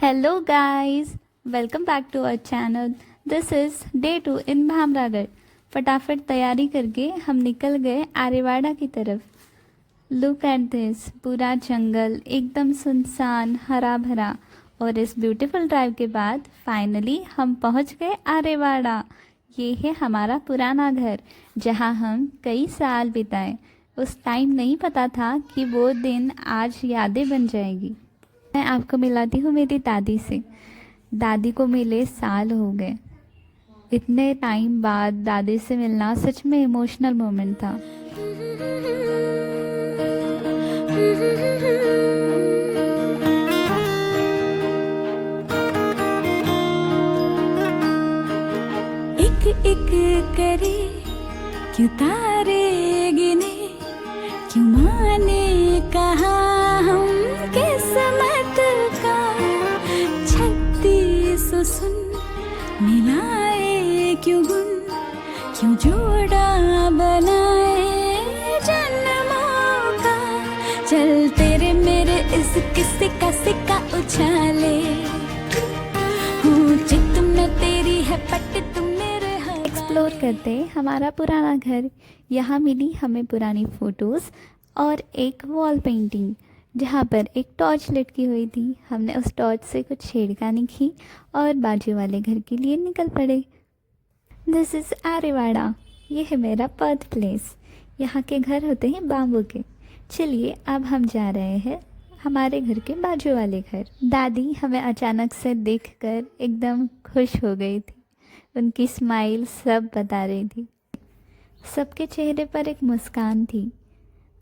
Hello guys, welcome back to our channel. This is day 2 in Bhamragarh. फटाफट तैयारी करके हम निकल गए आरेवाड़ा की तरफ। लुक एट दिस, पूरा जंगल एकदम सुनसान हरा भरा। और इस ब्यूटीफुल ड्राइव के बाद फाइनली हम पहुंच गए आरेवाड़ा। ये है हमारा पुराना घर जहां हम कई साल बिताए। उस टाइम नहीं पता था कि वो दिन आज यादें बन जाएगी। मैं आपको मिलाती हूँ मेरी दादी से। दादी को मिले साल हो गए। इतने टाइम बाद दादी से मिलना सच में इमोशनल मोमेंट था। एक एक करे क्यों तारे गिने, क्यों माने कहा हम किस्मत का। 36 सुन मिलाए क्यों गुन, क्यों जोड़ा बनाए जन्मों का। चल तेरे मेरे इस किस्से का सिक्का उछाले, हूँ चित में तेरी है पट तुम मेरे हवाले। एक्सप्लोर करते हमारा पुराना घर। यहाँ मिली हमें पुरानी फ़ोटोज़ और एक वॉल पेंटिंग जहाँ पर एक टॉर्च लटकी हुई थी। हमने उस टॉर्च से कुछ छेड़खानी की और बाजू वाले घर के लिए निकल पड़े। This is Arewada. ये है मेरा बर्थ प्लेस। यहाँ के घर होते हैं बाम्बू के। चलिए अब हम जा रहे हैं हमारे घर के बाजू वाले घर। दादी हमें अचानक से देखकर एकदम खुश हो गई थी। उनकी स्माइल सब बता रही थी। सबके चेहरे पर एक मुस्कान थी।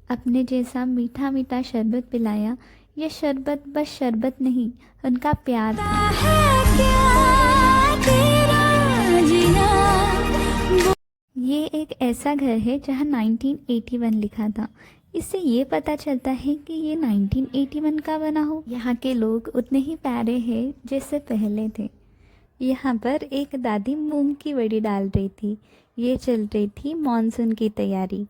अपने जैसा मीठा मीठा शरबत पिलाया। ये शरबत बस शरबत नहीं, उनका प्यार था। ये एक ऐसा घर है जहाँ 1981 लिखा था। इससे ये पता चलता है कि ये 1981 का बना हो। यहाँ के लोग उतने ही प्यारे हैं जैसे पहले थे। यहाँ पर एक दादी मूंग की वड़ी डाल रही थी। ये चल रही थी मॉनसून की तैयारी।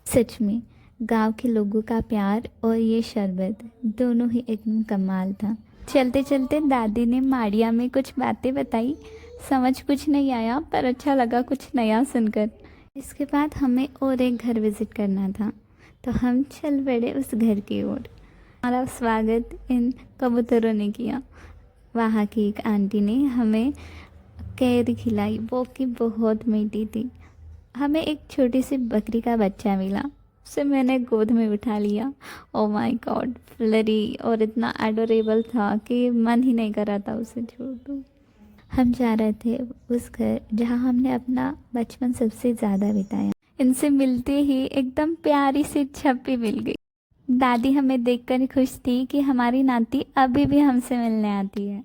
सच में गांव के लोगों का प्यार और ये शरबत दोनों ही एकदम कमाल था। चलते चलते दादी ने माड़िया में कुछ बातें बताई। समझ कुछ नहीं आया पर अच्छा लगा कुछ नया सुनकर। इसके बाद हमें और एक घर विज़िट करना था तो हम चल पड़े उस घर की ओर। हमारा स्वागत इन कबूतरों ने किया। वहाँ की एक आंटी ने हमें कैरी खिलाई, वो कि बहुत मीठी थी। हमें एक छोटी सी बकरी का बच्चा मिला, उसे मैंने गोद में उठा लिया। ओ माय गॉड, फ्लरी और इतना एडोरेबल था कि मन ही नहीं कर रहा था उसे छोड़ दूँ। हम जा रहे थे उस घर जहाँ हमने अपना बचपन सबसे ज़्यादा बिताया। इनसे मिलते ही एकदम प्यारी सी छप्पी मिल गई। दादी हमें देखकर खुश थी कि हमारी नाती अभी भी हमसे मिलने आती है।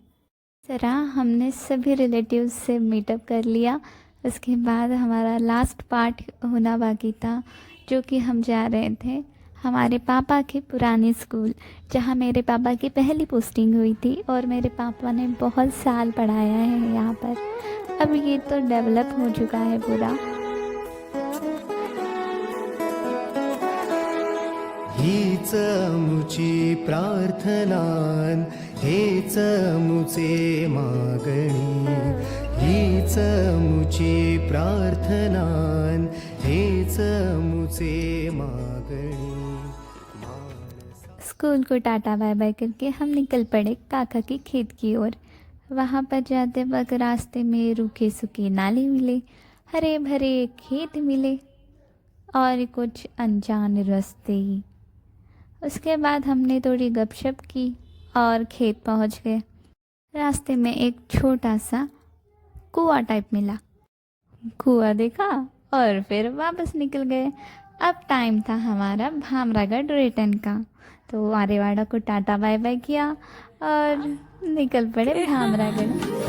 तरह हमने सभी रिलेटिव्स से मीटअप कर लिया। उसके बाद हमारा लास्ट पार्ट होना बाकी था, जो कि हम जा रहे थे हमारे पापा के पुराने स्कूल जहाँ मेरे पापा की पहली पोस्टिंग हुई थी और मेरे पापा ने बहुत साल पढ़ाया है यहाँ पर। अब ये तो डेवलप हो चुका है पूरा। हीच मुची प्रार्थनान, हेच मुचे मागणी। हीच मुची प्रार्थनान, हेच मुचे मागणी। स्कूल को टाटा बाय बाय करके हम निकल पड़े काका के खेत की ओर। वहाँ पर जाते वक्त रास्ते में रूखे सूखे नाले मिले, हरे भरे खेत मिले और कुछ अनजान रास्ते। उसके बाद हमने थोड़ी गपशप की और खेत पहुंच गए। रास्ते में एक छोटा सा कुआं टाइप मिला। कुआं देखा और फिर वापस निकल गए। अब टाइम था हमारा भामरागढ़ रिटर्न का, तो आरेवाड़ा को टाटा बाय बाय किया और निकल पड़े भामरागढ़।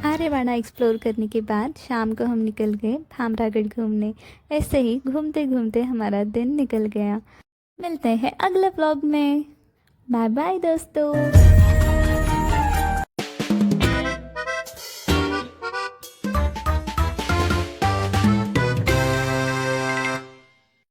आरेवाड़ा एक्सप्लोर करने के बाद शाम को हम निकल गए भामरागढ़ घूमने। ऐसे ही घूमते घूमते हमारा दिन निकल गया। मिलते हैं अगले व्लॉग में। बाय बाय दोस्तों।